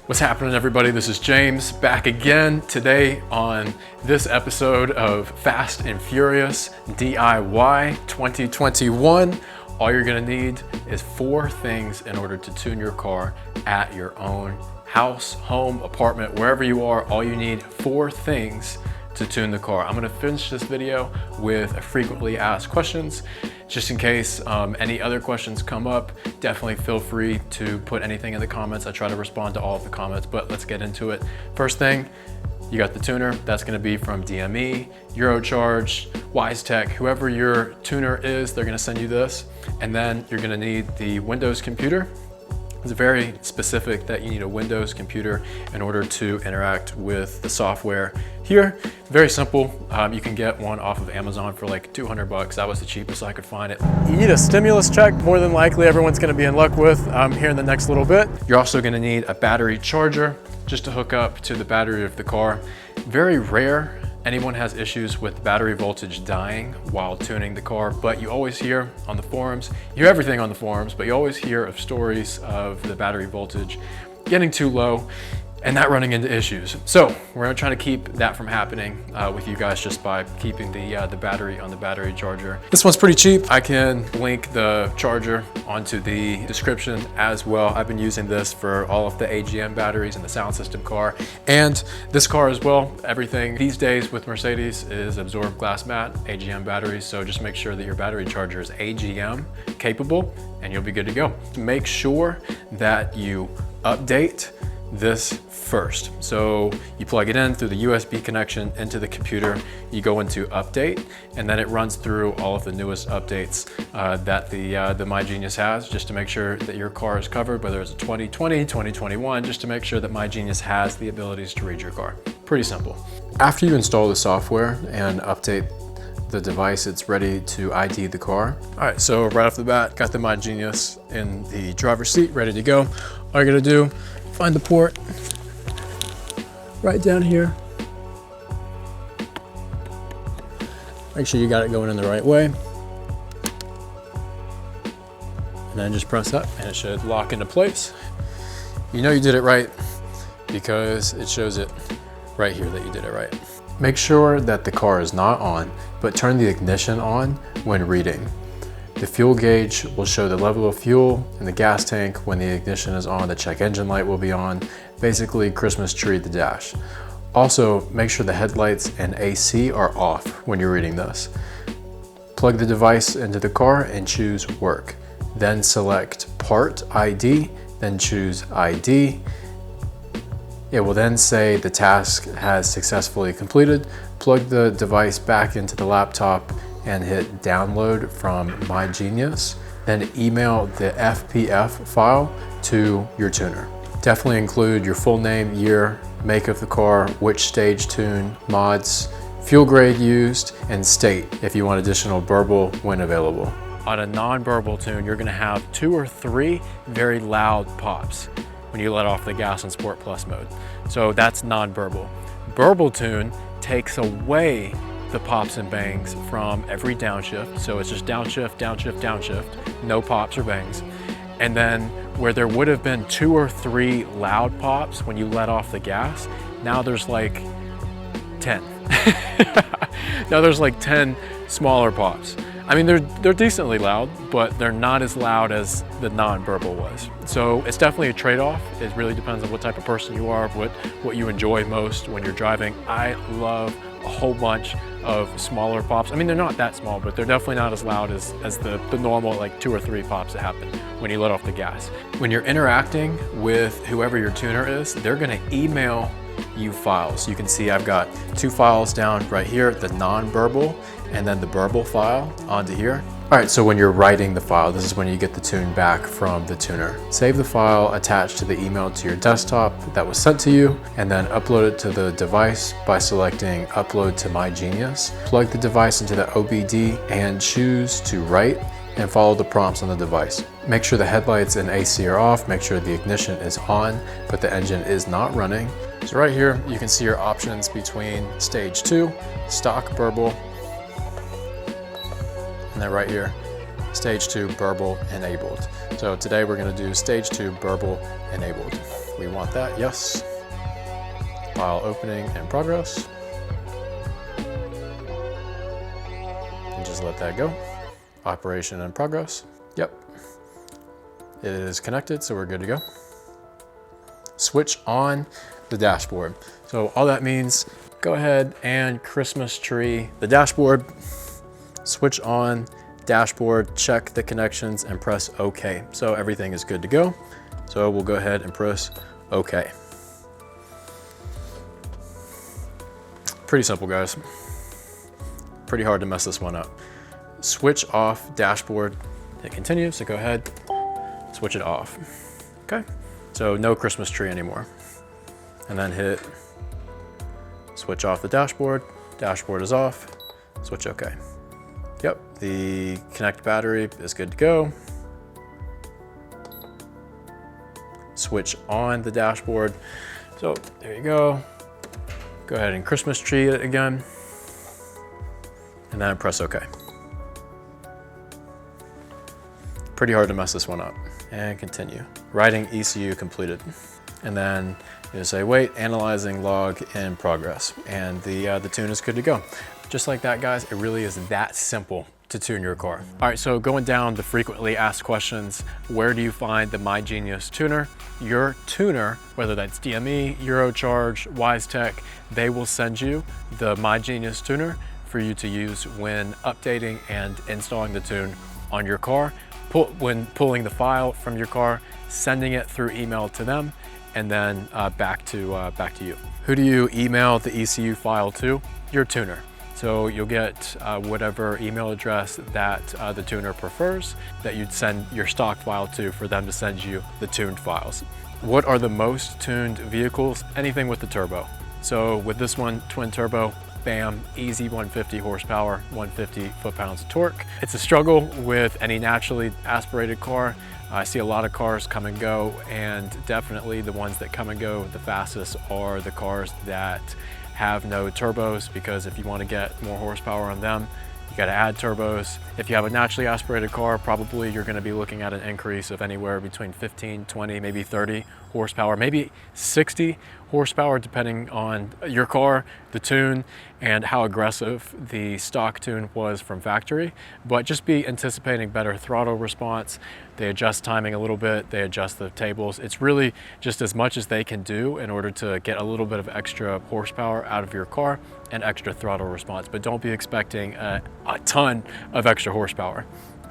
What's happening, everybody? This is James back again today on this episode of Fast and Furious DIY 2021. All you're gonna need is 4 things in order to tune your car at your own house, home, apartment, wherever you are. All you need 4 things to tune the car. I'm gonna finish this video with a frequently asked questions. Just in case any other questions come up, definitely feel free to put anything in the comments. I try to respond to all of the comments, but let's get into it. First thing, you got the tuner. That's gonna be from DME, Eurocharge, WiseTech, whoever your tuner is, they're gonna send you this. And then you're gonna need the Windows computer. It's very specific that you need a Windows computer in order to interact with the software here. Very simple. You can get one off of Amazon for like 200 bucks. That was the cheapest I could find it. You need a stimulus check, more than likely everyone's gonna be in luck with here in the next little bit. You're also gonna need a battery charger just to hook up to the battery of the car. Very rare anyone has issues with battery voltage dying while tuning the car, but you always hear on the forums, you hear everything on the forums, but you always hear of stories of the battery voltage getting too low and that running into issues. So we're gonna try to keep that from happening with you guys just by keeping the battery on the battery charger. This one's pretty cheap. I can link the charger onto the description as well. I've been using this for all of the AGM batteries in the sound system car and this car as well. Everything these days with Mercedes is absorbed glass mat, AGM batteries. So just make sure that your battery charger is AGM capable and you'll be good to go. Make sure that you update this first. So you plug it in through the USB connection into the computer, you go into update, and then it runs through all of the newest updates that the MyGenius has, just to make sure that your car is covered, whether it's a 2020, 2021, just to make sure that MyGenius has the abilities to read your car. Pretty simple. After you install the software and update the device, it's ready to ID the car. All right, so right off the bat, got the MyGenius in the driver's seat, ready to go. All you're gonna do, find the port right down here. Make sure you got it going in the right way. And then just press that and it should lock into place. You know you did it right because it shows it right here that you did it right. Make sure that the car is not on, but turn the ignition on when reading. The fuel gauge will show the level of fuel in the gas tank. When the ignition is on, the check engine light will be on. Basically, Christmas tree the dash. Also, make sure the headlights and AC are off when you're reading this. Plug the device into the car and choose work. Then select part ID, then choose ID. It will then say the task has successfully completed. Plug the device back into the laptop and hit download from MyGenius, then email the FPF file to your tuner. Definitely include your full name, year, make of the car, which stage tune, mods, fuel grade used, and state if you want additional burble when available. On a non-burble tune, you're gonna have 2 or 3 very loud pops when you let off the gas in Sport Plus mode. So that's non-burble. Burble tune takes away the pops and bangs from every downshift. So it's just downshift, downshift, downshift, no pops or bangs. And then where there would have been 2 or 3 loud pops when you let off the gas, now there's like 10. Now there's like 10 smaller pops. I mean, they're decently loud, but they're not as loud as the non-burble was. So it's definitely a trade-off. It really depends on what type of person you are, what you enjoy most when you're driving. I love a whole bunch of smaller pops. I mean, they're not that small, but they're definitely not as loud as the normal like 2 or 3 pops that happen when you let off the gas. When you're interacting with whoever your tuner is, they're gonna email you files. You can see I've got 2 files down right here, the non-burble and then the burble file onto here. All right, so when you're writing the file, this is when you get the tune back from the tuner. Save the file attached to the email to your desktop that was sent to you, and then upload it to the device by selecting Upload to MyGenius. Plug the device into the OBD and choose to write and follow the prompts on the device. Make sure the headlights and AC are off, make sure the ignition is on, but the engine is not running. So right here, you can see your options between stage 2, stock burble, and then right here, stage 2 burble enabled. So today we're gonna do stage 2 burble enabled. We want that, yes. File opening in progress. And just let that go. Operation in progress. Yep. It is connected, so we're good to go. Switch on the dashboard. So all that means, go ahead and Christmas tree the dashboard, switch on dashboard, check the connections and press OK. So everything is good to go. So we'll go ahead and press OK. Pretty simple, guys. Pretty hard to mess this one up. Switch off dashboard, hit continue. So go ahead, switch it off. Okay. So no Christmas tree anymore. And then hit switch off the dashboard. Dashboard is off, switch OK. Yep, the connect battery is good to go. Switch on the dashboard. So there you go. Go ahead and Christmas tree it again. And then press OK. Pretty hard to mess this one up. And continue. Writing ECU completed. And then you say, wait, analyzing log in progress. And the tune is good to go. Just like that, guys, it really is that simple to tune your car. All right, so going down the frequently asked questions, where do you find the MyGenius tuner? Your tuner, whether that's DME, Eurocharge, WiseTech, they will send you the MyGenius tuner for you to use when updating and installing the tune on your car. When pulling the file from your car, sending it through email to them, and then back to you. Who do you email the ECU file to? Your tuner. So you'll get whatever email address that the tuner prefers that you'd send your stock file to for them to send you the tuned files. What are the most tuned vehicles? Anything with the turbo. So with this one, twin turbo, bam, easy 150 horsepower, 150 foot-pounds of torque. It's a struggle with any naturally aspirated car. I see a lot of cars come and go, and definitely the ones that come and go the fastest are the cars that have no turbos, because if you want to get more horsepower on them, you got to add turbos. If you have a naturally aspirated car, probably you're going to be looking at an increase of anywhere between 15, 20, maybe 30 horsepower, maybe 60 horsepower, depending on your car, the tune, and how aggressive the stock tune was from factory. But just be anticipating better throttle response. They adjust timing a little bit, they adjust the tables. It's really just as much as they can do in order to get a little bit of extra horsepower out of your car and extra throttle response, but don't be expecting a ton of extra horsepower.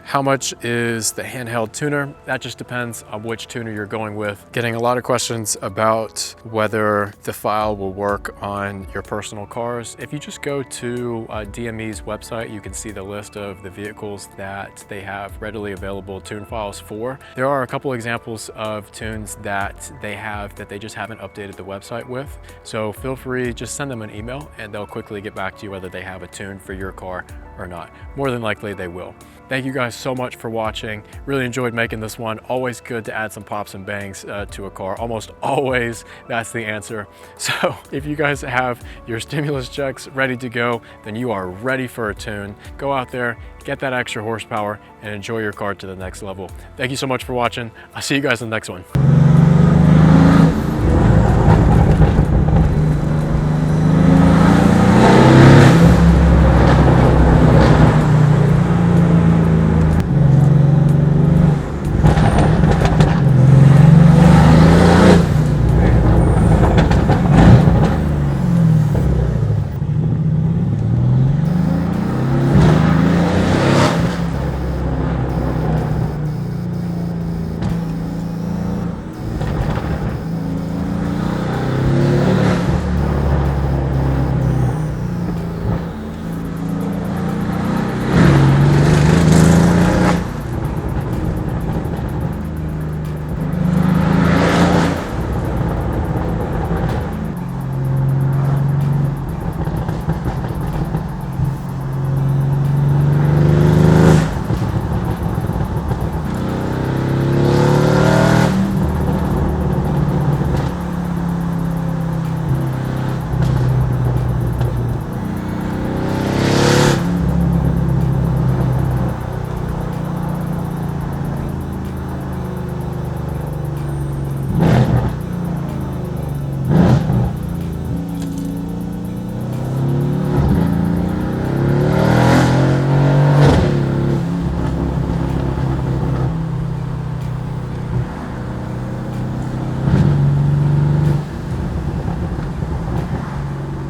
How much is the handheld tuner? That just depends on which tuner you're going with. Getting a lot of questions about whether the file will work on your personal cars. If you just go to DME's website, you can see the list of the vehicles that they have readily available tune files for. There are a couple examples of tunes that they have that they just haven't updated the website with. So feel free, just send them an email and they'll quickly get back to you whether they have a tune for your car or not. More than likely they will. Thank you guys so much for watching. Really enjoyed making this one. Always good to add some pops and bangs to a car. Almost always that's the answer. So if you guys have your stimulus checks ready to go, then you are ready for a tune. Go out there, get that extra horsepower, and enjoy your car to the next level. Thank you so much for watching. I'll see you guys in the next one.